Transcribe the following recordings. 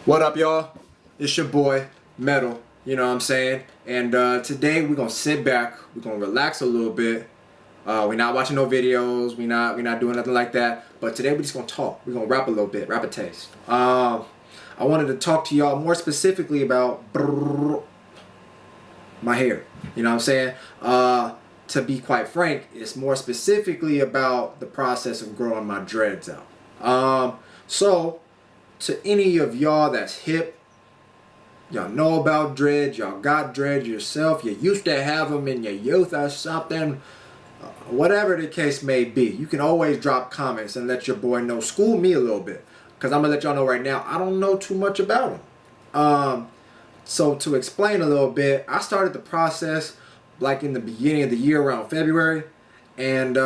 What up, y'all? It's your boy, Metal, you know what I'm saying? And today we're gonna sit back, we're gonna relax a little bit. We're not watching no videos, we're not doing nothing like that. But today we're just gonna talk. We're gonna rap a little bit, rap a taste. I wanted to talk to y'all more specifically about my hair. You know what I'm saying? To be quite frank, it's more specifically about the process of growing my dreads out. So to any of y'all that's hip, y'all know about dreads, y'all got dreads yourself, you used to have them in your youth or something, whatever the case may be, you can always drop comments and let your boy know. School me a little bit, because I'm going to let y'all know right now, I don't know too much about them. So to explain a little bit, I started the process like in the beginning of the year around February. And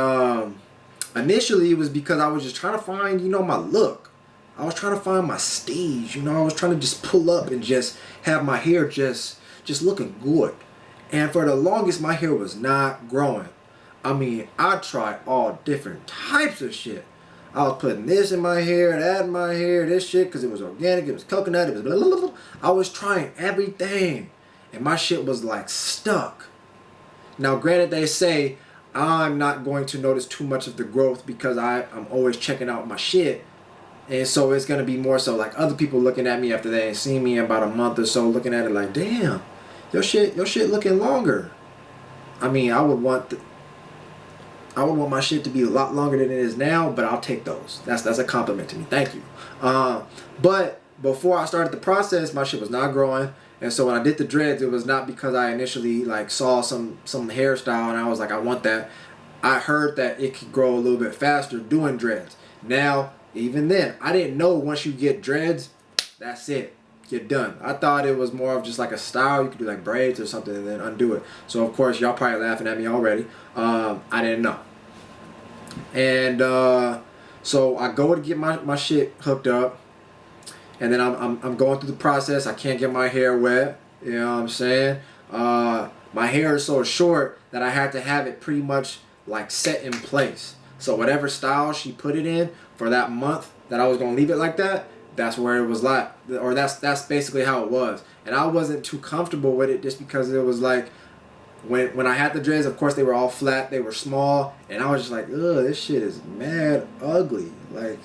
initially it was because I was just trying to find, my look. I was trying to find my stage, I was trying to just pull up and just have my hair just looking good. And for the longest, my hair was not growing. I mean, I tried all different types of shit. I was putting this in my hair, that in my hair, this shit, because it was organic, it was coconut, it was blah, blah, blah, blah. I was trying everything, and my shit was like stuck. Now, granted, they say I'm not going to notice too much of the growth because I'm always checking out my shit. And so it's going to be more so like other people looking at me after they ain't seen me in about a month or so, looking at it like, damn, your shit looking longer. I mean, I would want my shit to be a lot longer than it is now, but I'll take those. That's a compliment to me. Thank you. But before I started the process, my shit was not growing. And so when I did the dreads, it was not because I initially like saw some hairstyle and I was like, I want that. I heard that it could grow a little bit faster doing dreads. Now, even then, I didn't know once you get dreads, that's it. You're done. I thought it was more of just like a style. You could do like braids or something and then undo it. So, of course, y'all probably laughing at me already. I didn't know. And so I go to get my shit hooked up. And then I'm going through the process. I can't get my hair wet. You know what I'm saying? My hair is so short that I had to have it pretty much like set in place. So whatever style she put it in for that month that I was going to leave it like that, that's where it was like, or that's basically how it was. And I wasn't too comfortable with it just because it was like, when I had the dreads, of course they were all flat, they were small, and I was just like, ugh, this shit is mad ugly. Like,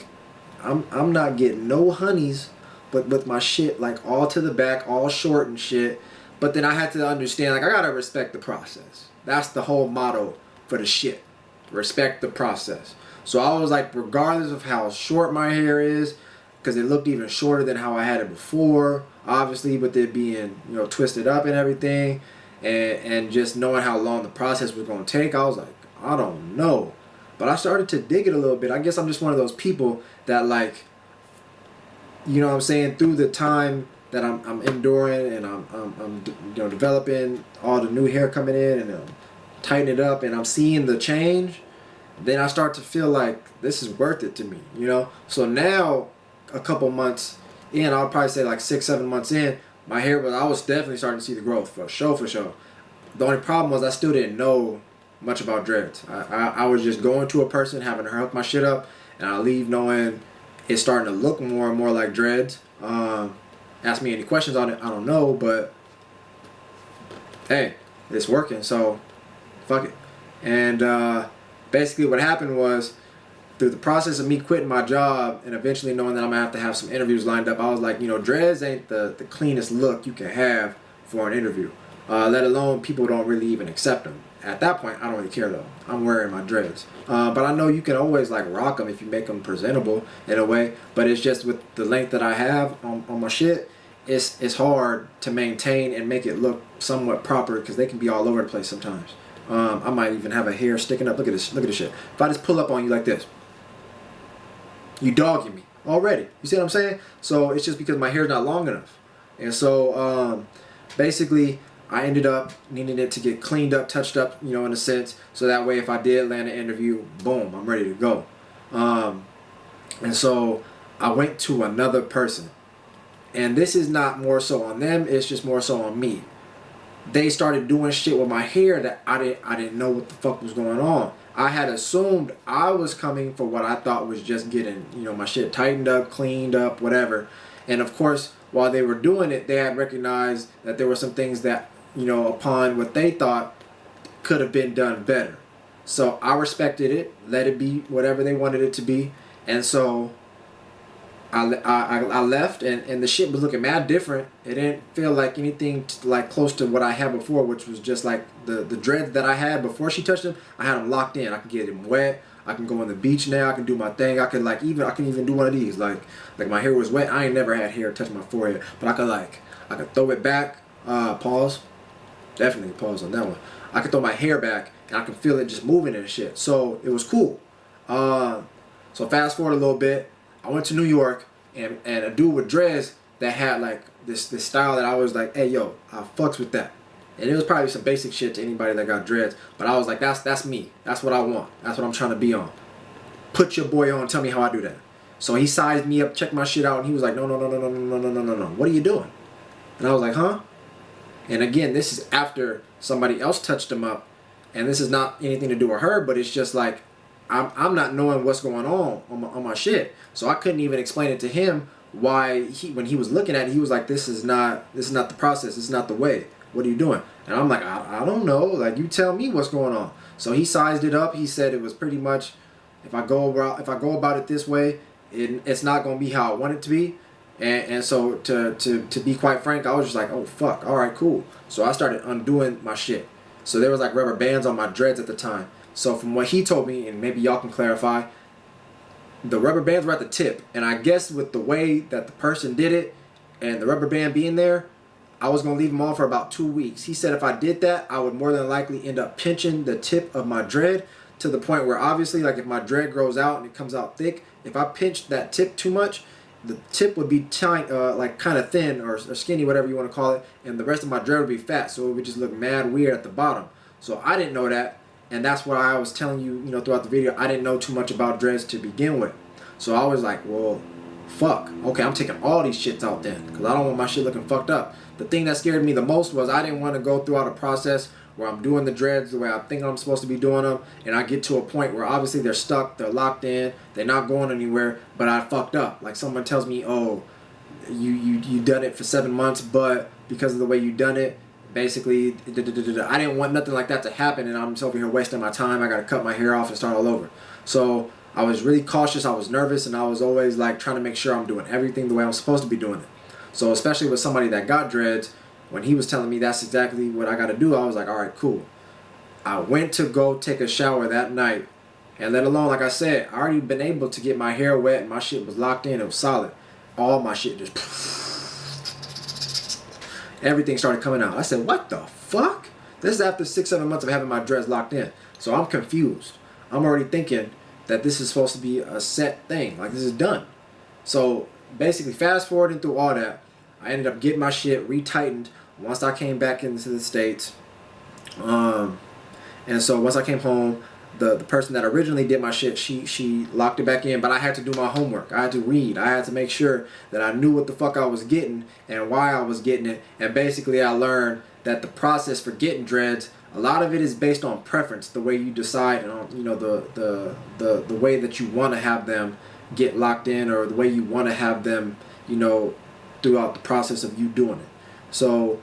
I'm not getting no honeys, but with my shit like all to the back, all short and shit. But then I had to understand, like, I gotta respect the process. That's the whole motto for the shit. Respect the process. So I was like, regardless of how short my hair is, because it looked even shorter than how I had it before, obviously, with it being, twisted up and everything, and just knowing how long the process was going to take, I was like, I don't know. But I started to dig it a little bit. I guess I'm just one of those people that, like, what I'm saying, through the time that I'm enduring and I'm developing all the new hair coming in and tightening it up and I'm seeing the change, then I start to feel like this is worth it to me, So now, a couple months in, I'll probably say like 6-7 months in, my hair I was definitely starting to see the growth for sure. The only problem was I still didn't know much about dreads. I was just going to a person, having her hook my shit up, and I leave knowing it's starting to look more and more like dreads. Ask me any questions on it, I don't know, but hey, it's working, so fuck it. And basically what happened was, through the process of me quitting my job and eventually knowing that I'm going to have some interviews lined up, I was like, dreads ain't the cleanest look you can have for an interview. Let alone people don't really even accept them. At that point, I don't really care though. I'm wearing my dreads. But I know you can always like rock them if you make them presentable in a way. But it's just with the length that I have on my shit, it's hard to maintain and make it look somewhat proper because they can be all over the place sometimes. I might even have a hair sticking up. Look at this shit. If I just pull up on you like this, you dogging me already. You see what I'm saying? So it's just because my hair's not long enough. And so basically I ended up needing it to get cleaned up, touched up, in a sense. So that way if I did land an interview, boom, I'm ready to go. And so I went to another person. And this is not more so on them, it's just more so on me. They started doing shit with my hair that I didn't know what the fuck was going on. I had assumed I was coming for what I thought was just getting, you know, my shit tightened up, cleaned up, whatever. And of course, while they were doing it, they had recognized that there were some things that, you know, upon what they thought could have been done better. So I respected it, let it be whatever they wanted it to be. And so I left, and the shit was looking mad different. It didn't feel like anything like close to what I had before, which was just like the dreads that I had before she touched them. I had them locked in. I can get them wet. I can go on the beach now. I can do my thing. I can I can even do one of these. Like my hair was wet. I ain't never had hair touch my forehead, but I could throw it back. Pause. Definitely pause on that one. I could throw my hair back and I can feel it just moving and shit. So it was cool. So fast forward a little bit. I went to New York, and a dude with dreads that had like this style that I was like, hey yo, I fucks with that. And it was probably some basic shit to anybody that got dreads, but I was like, that's me. That's what I want. That's what I'm trying to be on. Put your boy on. Tell me how I do that. So he sized me up, checked my shit out, and he was like, no. What are you doing? And I was like, huh? And again, this is after somebody else touched him up, and this is not anything to do with her, but it's just like I'm not knowing what's going on my shit. So I couldn't even explain it to him why when he was looking at it, he was like, this is not the process. This is not the way. What are you doing? And I'm like, I don't know. Like, you tell me what's going on. So he sized it up. He said it was pretty much, if I go about it this way, it's not going to be how I want it to be. And so to be quite frank, I was just like, oh fuck, all right, cool. So I started undoing my shit. So there was like rubber bands on my dreads at the time. So from what he told me, and maybe y'all can clarify, the rubber bands were at the tip. And I guess with the way that the person did it and the rubber band being there, I was going to leave them on for about 2 weeks. He said if I did that, I would more than likely end up pinching the tip of my dread to the point where obviously, like if my dread grows out and it comes out thick, if I pinched that tip too much, the tip would be tiny, like kind of thin or skinny, whatever you want to call it, and the rest of my dread would be fat, so it would just look mad weird at the bottom. So I didn't know that. And that's why I was telling you, throughout the video, I didn't know too much about dreads to begin with. So I was like, well, fuck. Okay, I'm taking all these shits out then, because I don't want my shit looking fucked up. The thing that scared me the most was I didn't want to go throughout a process where I'm doing the dreads the way I think I'm supposed to be doing them, and I get to a point where obviously they're stuck, they're locked in, they're not going anywhere, but I fucked up. Like someone tells me, oh, you done it for 7 months, but because of the way you done it, basically, I didn't want nothing like that to happen, and I'm just over here wasting my time. I gotta cut my hair off and start all over. So I was really cautious, I was nervous, and I was always like trying to make sure I'm doing everything the way I'm supposed to be doing it. So especially with somebody that got dreads, when he was telling me that's exactly what I gotta do, I was like, all right, cool. I went to go take a shower that night, and let alone, like I said, I already been able to get my hair wet, and my shit was locked in, it was solid. All my shit just everything started coming out. I said, what the fuck? This is after 6-7 months of having my dreads locked in. So I'm confused. I'm already thinking that this is supposed to be a set thing. Like, this is done. So basically, fast forwarding through all that, I ended up getting my shit retightened once I came back into the States. And so once I came home, the person that originally did my shit, she locked it back in, but I had to do my homework. I had to read. I had to make sure that I knew what the fuck I was getting and why I was getting it. And basically I learned that the process for getting dreads, a lot of it is based on preference, the way you decide on, the way that you want to have them get locked in, or the way you want to have them, throughout the process of you doing it. So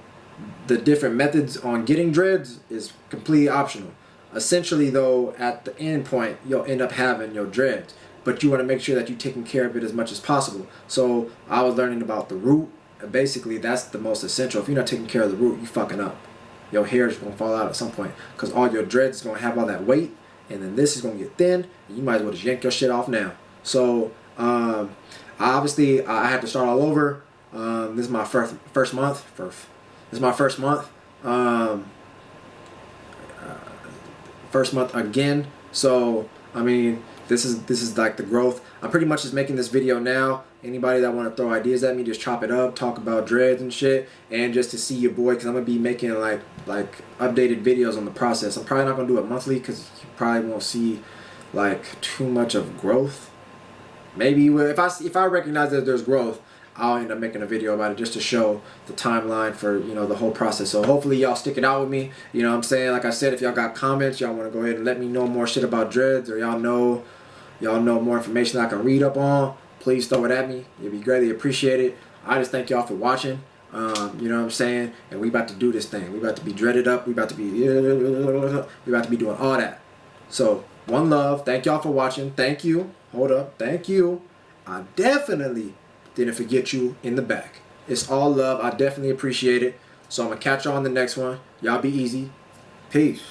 the different methods on getting dreads is completely optional. Essentially, though, at the end point, you'll end up having your dreads, but you want to make sure that you're taking care of it as much as possible. So I was learning about the root, and basically that's the most essential. If you're not taking care of the root, you fucking up. Your hair is going to fall out at some point, because all your dreads is going to have all that weight, and then this is going to get thin, and you might as well just yank your shit off now. So I had to start all over. This is my first month. This is my first month. First month again. So I mean, this is like the growth. I'm pretty much just making this video now. Anybody that want to throw ideas at me, just chop it up, talk about dreads and shit, and just to see your boy, because I'm gonna be making like updated videos on the process. I'm probably not gonna do it monthly, because you probably won't see like too much of growth. Maybe if I recognize that there's growth, I'll end up making a video about it just to show the timeline for, you know, the whole process. So hopefully y'all stick it out with me. You know what I'm saying? Like I said, if y'all got comments, y'all want to go ahead and let me know more shit about dreads, or y'all know more information I can read up on, please throw it at me. It'd be greatly appreciated. I just thank y'all for watching. You know what I'm saying? And we about to do this thing. We about to be dreaded up. We about to be doing all that. So one love. Thank y'all for watching. Thank you. Hold up. Thank you. I definitely didn't forget you in the back. It's all love. I definitely appreciate it. So I'm gonna catch y'all on the next one. Y'all be easy. Peace.